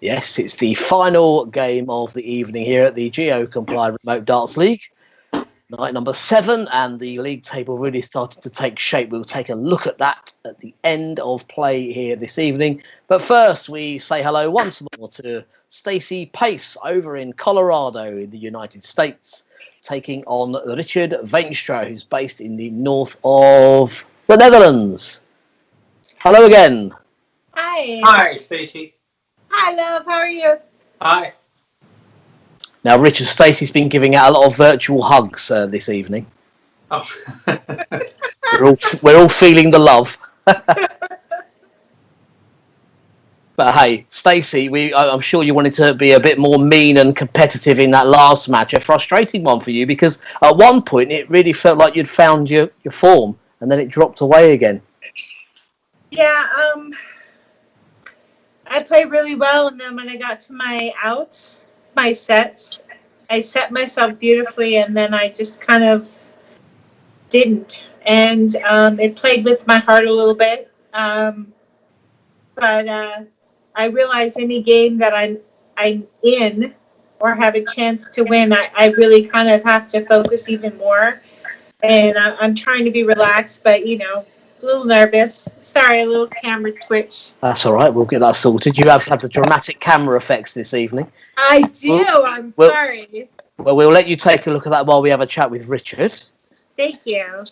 Yes, it's the final game of the evening here at the GeoComply Remote Darts League. Night number 7, and the league table really started to take shape. We'll take a look at that at the end of play here this evening. But first, we say hello once more to Stacey Pace over in Colorado in the United States, taking on Richard Veenstra, who's based in the north of the Netherlands. Hello again. Hi. Hi, Stacey. Hi, love. How are you? Hi. Now, Richard, Stacey's been giving out a lot of virtual hugs this evening. Oh. we're all feeling the love. But hey, Stacey, I'm sure you wanted to be a bit more mean and competitive in that last match. A frustrating one for you because at one point it really felt like you'd found your form and then it dropped away again. Yeah, I played really well, and then when I got to my outs, my sets, I set myself beautifully, and then I just kind of didn't. And it played with my heart a little bit. But I realize any game that I'm in or have a chance to win, I really kind of have to focus even more. And I'm trying to be relaxed, but, you know, a little nervous. Sorry, a little camera twitch. That's all right. We'll get that sorted. You have the dramatic camera effects this evening. I do. I'm sorry. Well, we'll let you take a look at that while we have a chat with Richard. Thank you.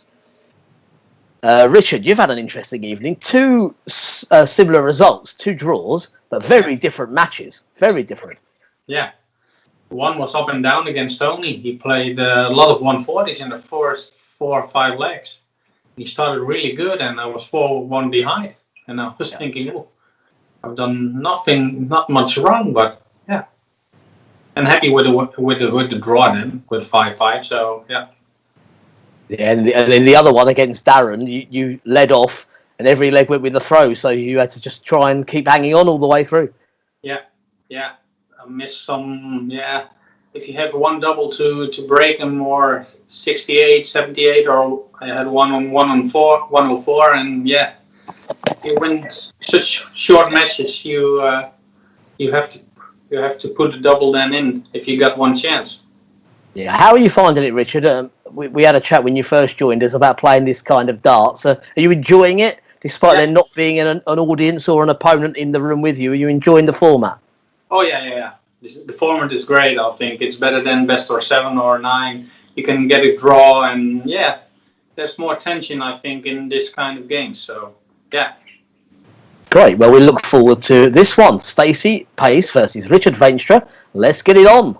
Richard, you've had an interesting evening. 2 similar results, 2 draws, but very different matches. Very different. Yeah. One was up and down against Tony. He played a lot of 140s in the first 4 or 5 legs. He started really good, and I was 4-1 behind. And I was thinking, oh, I've done not much wrong, but yeah. And happy with the draw then, with 5-5. So yeah. Yeah, and then the other one against Darren, you led off, and every leg went with a throw, so you had to just try and keep hanging on all the way through. Yeah. I missed some. Yeah. If you have one double to break them, or 68, 78, or I had one on 104, and yeah, you win such short matches. You have to put the double then in if you got one chance. Yeah, how are you finding it, Richard? We had a chat when you first joined us about playing this kind of darts. Are you enjoying it, despite there not being an audience or an opponent in the room with you? Are you enjoying the format? Oh yeah. The format is great. I think it's better than best or 7 or 9. You can get a draw, and yeah, there's more tension, I think, in this kind of game. So yeah. Great. Well, we look forward to this one. Stacey Pace versus Richard Veenstra. Let's get it on.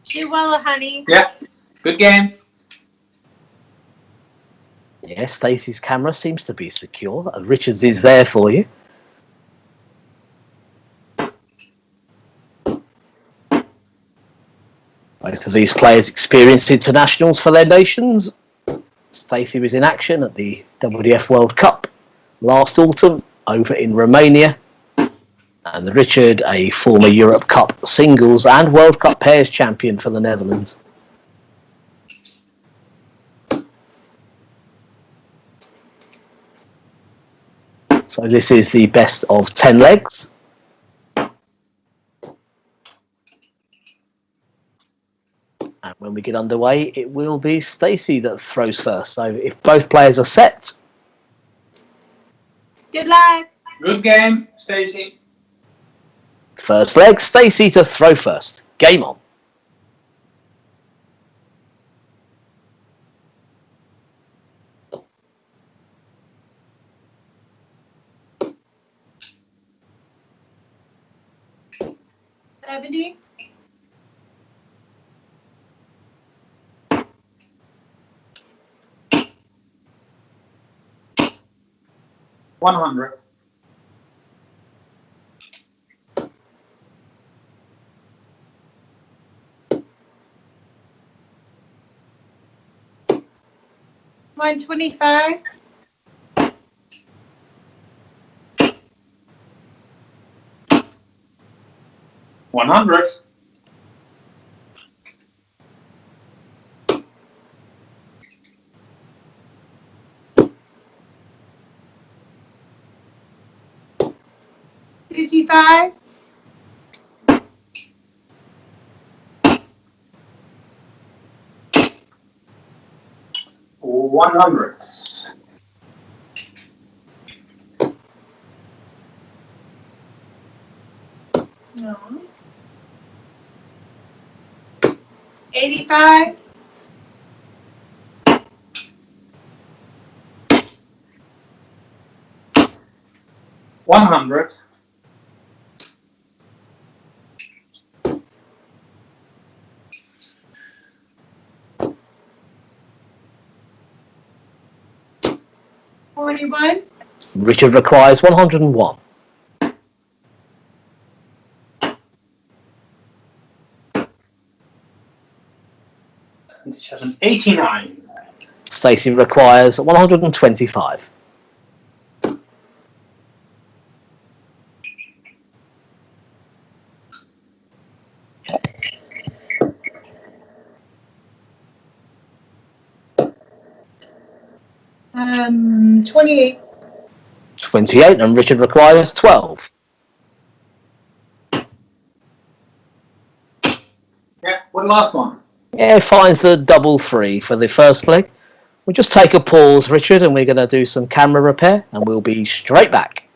Do well, honey. Yeah. Good game. Yes, Stacey's camera seems to be secure. Richard's is there for you. Both of these players experienced internationals for their nations. Stacey was in action at the WDF World Cup last autumn over in Romania. And Richard, a former Europe Cup singles and World Cup pairs champion for the Netherlands. So this is the best of 10 legs. And when we get underway, it will be Stacey that throws first. So if both players are set. Good luck. Good game, Stacey. First leg, Stacey to throw first. Game on. $70. 100. 125. 100. 55. 100. No. 85. 100. 41. Richard requires 101. 89. Stacey requires 125. Um, 28. 28, and Richard requires 12. Yeah, what the last one? Yeah, finds the double free for the first leg. We'll just take a pause, Richard, and we're going to do some camera repair, and we'll be straight back.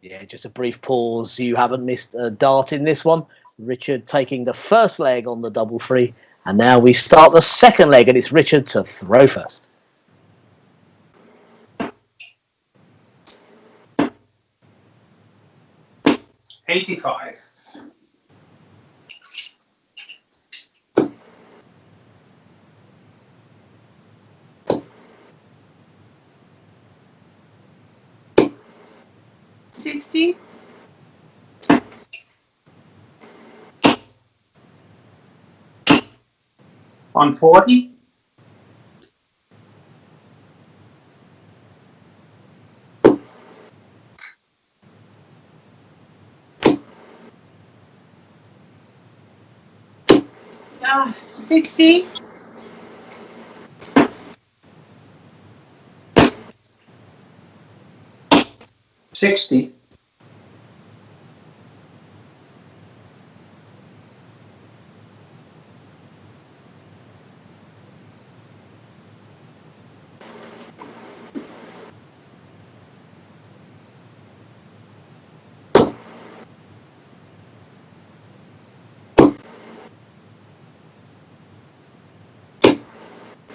Yeah, just a brief pause. You haven't missed a dart in this one. Richard taking the first leg on the double free, and now we start the second leg, and it's Richard to throw first. $85. 60. 140. 60. 60.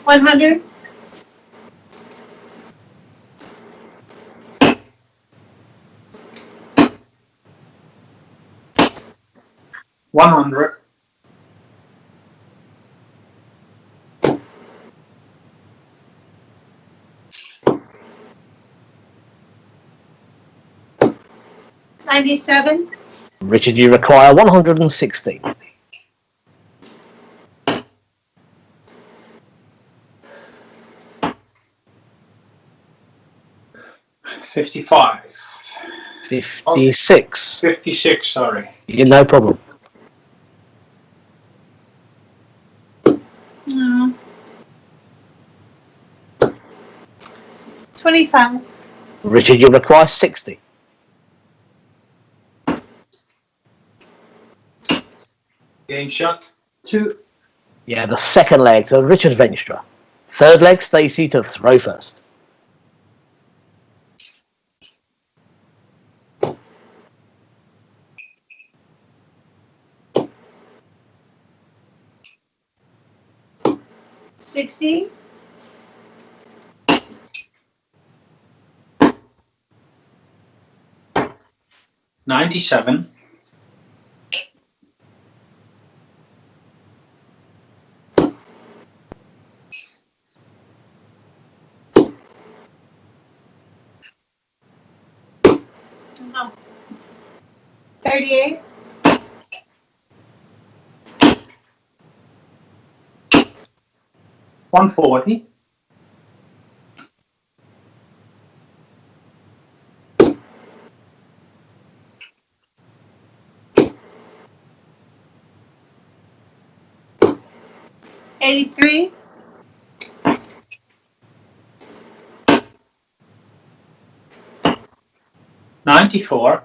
100. 100. 97. Richard, you require 160. 55. 56. 56, sorry. Yeah, no problem. No. 25. Richard, you require 60. Game shot 2. Yeah, the second leg to Richard Veenstra. Third leg, Stacey to throw first. $60. 97. 38. 140. 83. 94.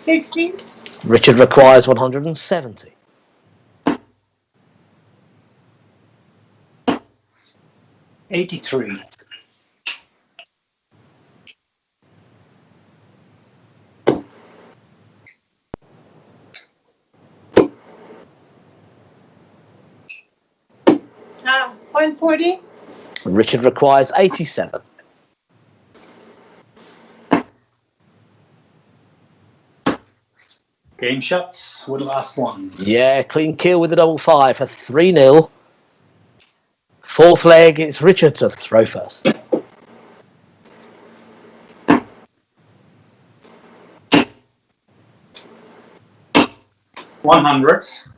60. Richard requires 170. 83. Uh, 140. Richard requires 87. Game shots with the last one. Yeah, clean kill with the double five for 3-0. Fourth leg, it's Richard to throw first. $100.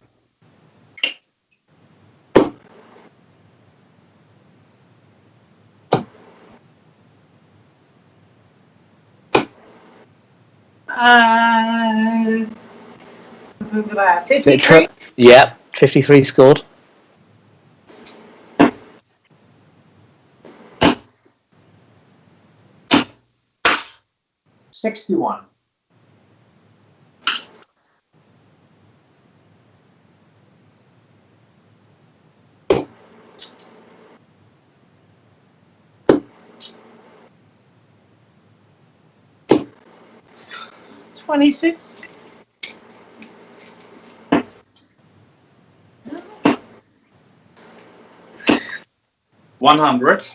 Uh, Is it 53. Yeah, 53 scored. $61. $26. $100.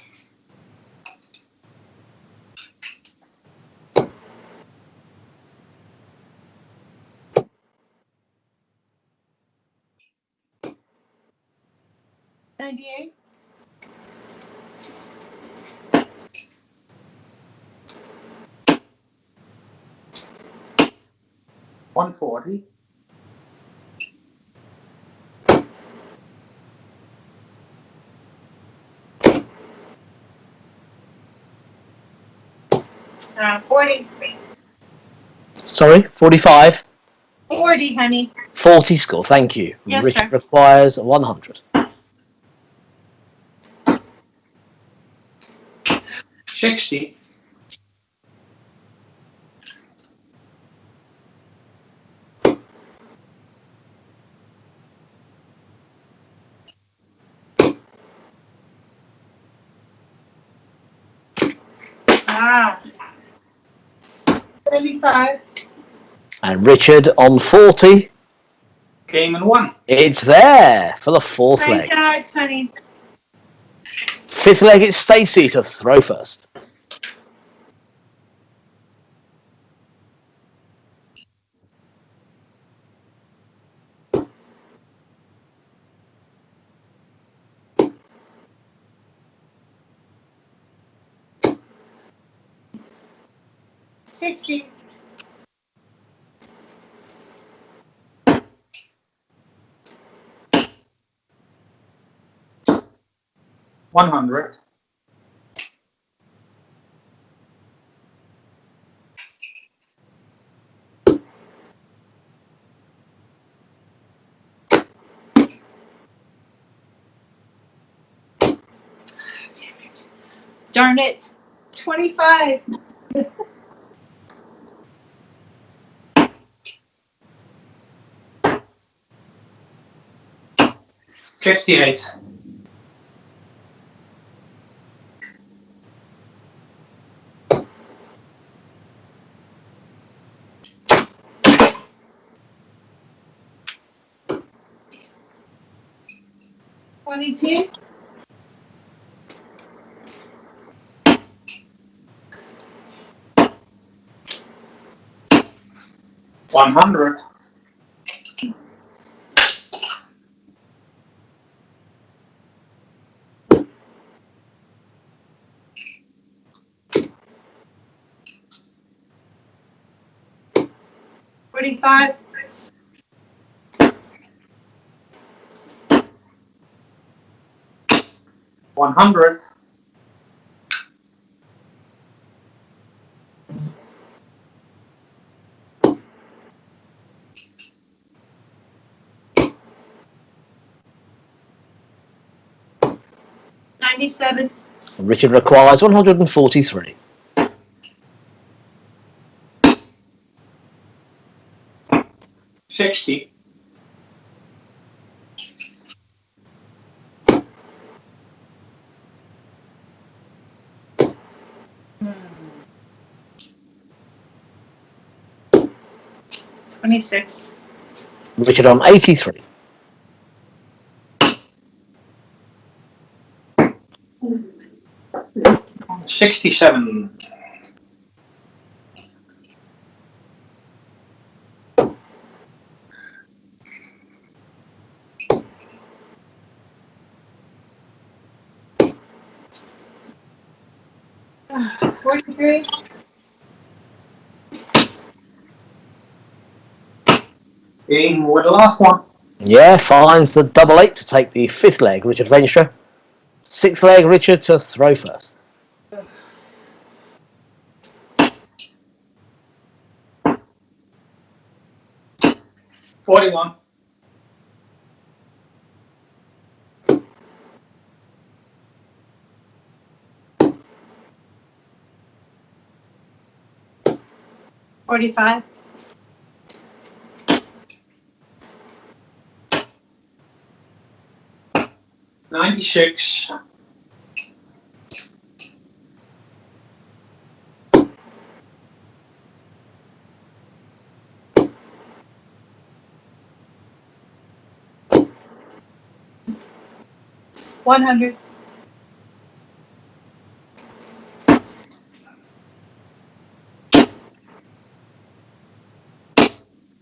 $98. $140. $40. Sorry, 45. 40, honey. 40 score, thank you. Yes, Richard sir. requires 100. 60. Ah. 35. And Richard on 40. Came and won. It's there for the fourth Thank leg. God, honey. Fifth leg, it's Stacey to throw first. $60. $100. Damn it. Darn it. 25. $58. $22. $100. $45. $100. $97. Richard requires 143. 60. Hmm. 26. Richard on 83. On 67. 43. Game with the last one. Yeah, finds the double 8 to take the 5th leg, Richard Veenstra. 6th leg, Richard to throw first. $41. $45. 96. $100.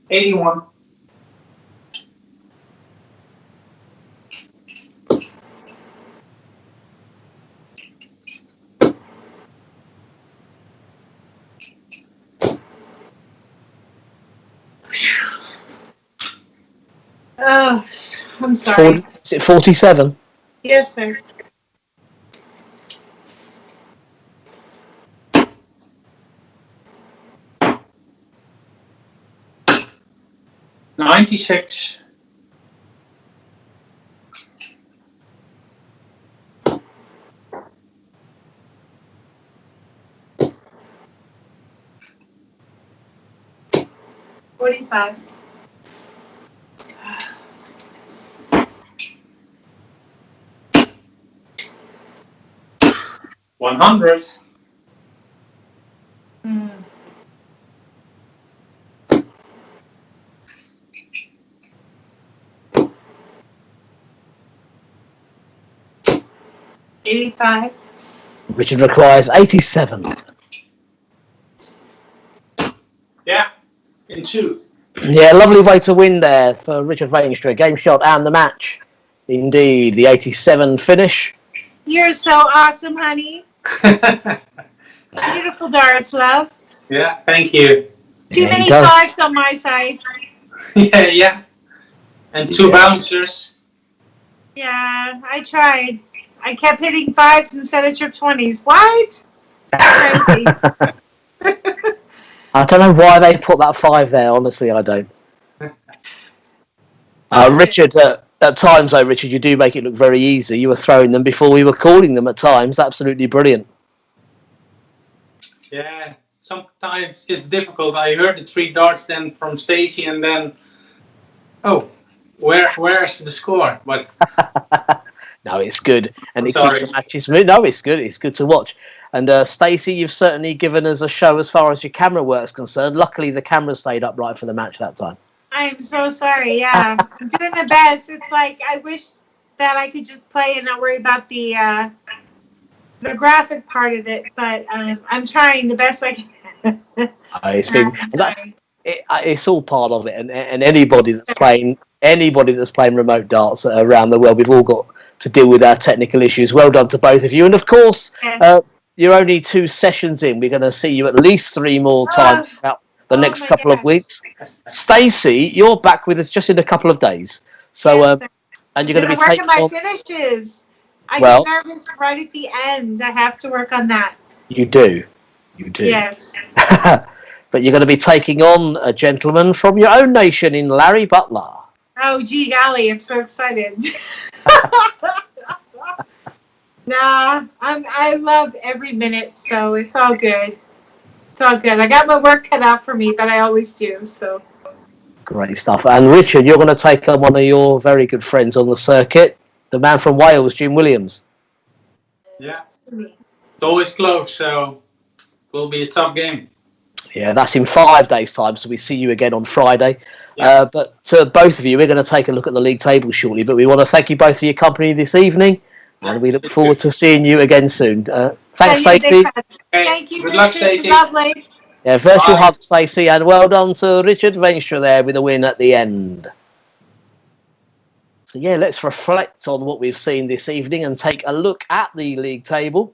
81. Oh, I'm sorry. Is it 47? Yes, sir. $96. 45. 100. Hmm. 85. Richard requires 87. Yeah, in 2. Yeah, lovely way to win there for Richard Veenstra. Game shot and the match. Indeed, the 87 finish. You're so awesome, honey. Beautiful darts, love. Yeah, thank you. Too Yeah, he many does. fives on my side. Yeah. And 2 bouncers. Yeah, I tried. I kept hitting fives instead of trip 20s. What? Crazy. I don't know why they put that 5 there. Honestly, I don't. Richard, at times though, Richard, you do make it look very easy. You were throwing them before we were calling them at times. Absolutely brilliant. Yeah, sometimes it's difficult. I heard the 3 darts then from Stacey, and then, where's the score? But no, it's good, and it sorry. keeps the matches. No, it's good. It's good to watch. And Stacey, you've certainly given us a show as far as your camera work's concerned. Luckily, the camera stayed upright for the match that time. I'm so sorry. Yeah, I'm doing the best. It's like I wish that I could just play and not worry about the graphic part of it. But I'm trying the best I can. It's all part of it, and anybody that's playing remote darts around the world, we've all got to deal with our technical issues. Well done to both of you, and of course, you're only 2 sessions in. We're going to see you at least 3 more times throughout the next couple of weeks. Stacey, you're back with us just in a couple of days, so and you're going to be taking my finishes. I get nervous right at the end. I have to work on that. You do. Yes. But you're going to be taking on a gentleman from your own nation in Larry Butler. Oh, gee golly, I'm so excited. Nah, I love every minute, so it's all good. It's all good. I got my work cut out for me, but I always do. So Great stuff. And Richard, you're going to take on one of your very good friends on the circuit, the man from Wales, Jim Williams. Yeah, it's always close, so it will be a tough game. Yeah, that's in 5 days' time, so we see you again on Friday. Yeah. But to both of you, we're going to take a look at the league table shortly, but we want to thank you both for your company this evening, and we look forward to seeing you again soon. Thanks, Stacey. Thank you, Good luck, Richard. Stacey. Lovely. Yeah, virtual Bye. hug, Stacey, and well done to Richard Veenstra there with a win at the end. So yeah, let's reflect on what we've seen this evening and take a look at the league table.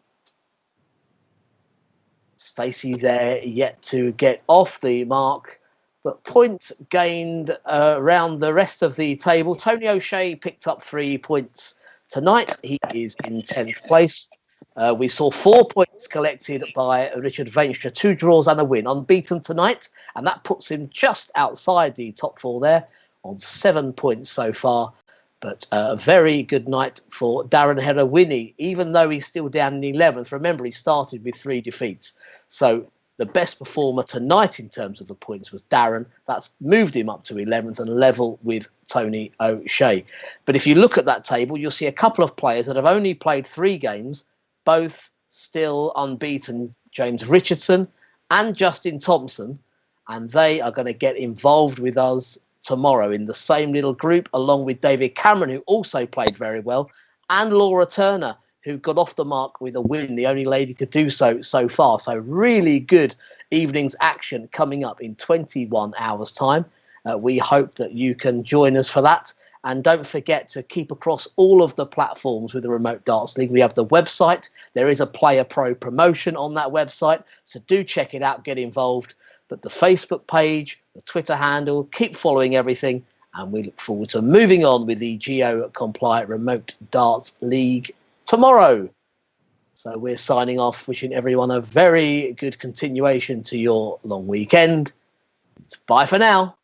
Stacey there yet to get off the mark, but points gained around the rest of the table. Tony O'Shea picked up 3 points tonight. He is in 10th place. We saw 4 points collected by Richard Veenstra, 2 draws and a win, unbeaten tonight, and that puts him just outside the top 4 there on 7 points so far. But a very good night for Darren Herrawini, even though he's still down in 11th. Remember, he started with 3 defeats. So the best performer tonight in terms of the points was Darren. That's moved him up to 11th and level with Tony O'Shea. But if you look at that table, you'll see a couple of players that have only played 3 games, both still unbeaten, James Richardson and Justin Thompson. And they are going to get involved with us tomorrow in the same little group, along with David Cameron, who also played very well, and Laura Turner, who got off the mark with a win, the only lady to do so far. So really good evening's action coming up in 21 hours' time. We hope that you can join us for that. And don't forget to keep across all of the platforms with the Remote Darts League. We have the website. There is a Player Pro promotion on that website. So do check it out, get involved. But the Facebook page, the Twitter handle, keep following everything. And we look forward to moving on with the GeoComply Remote Darts League tomorrow. So we're signing off, wishing everyone a very good continuation to your long weekend. Bye for now.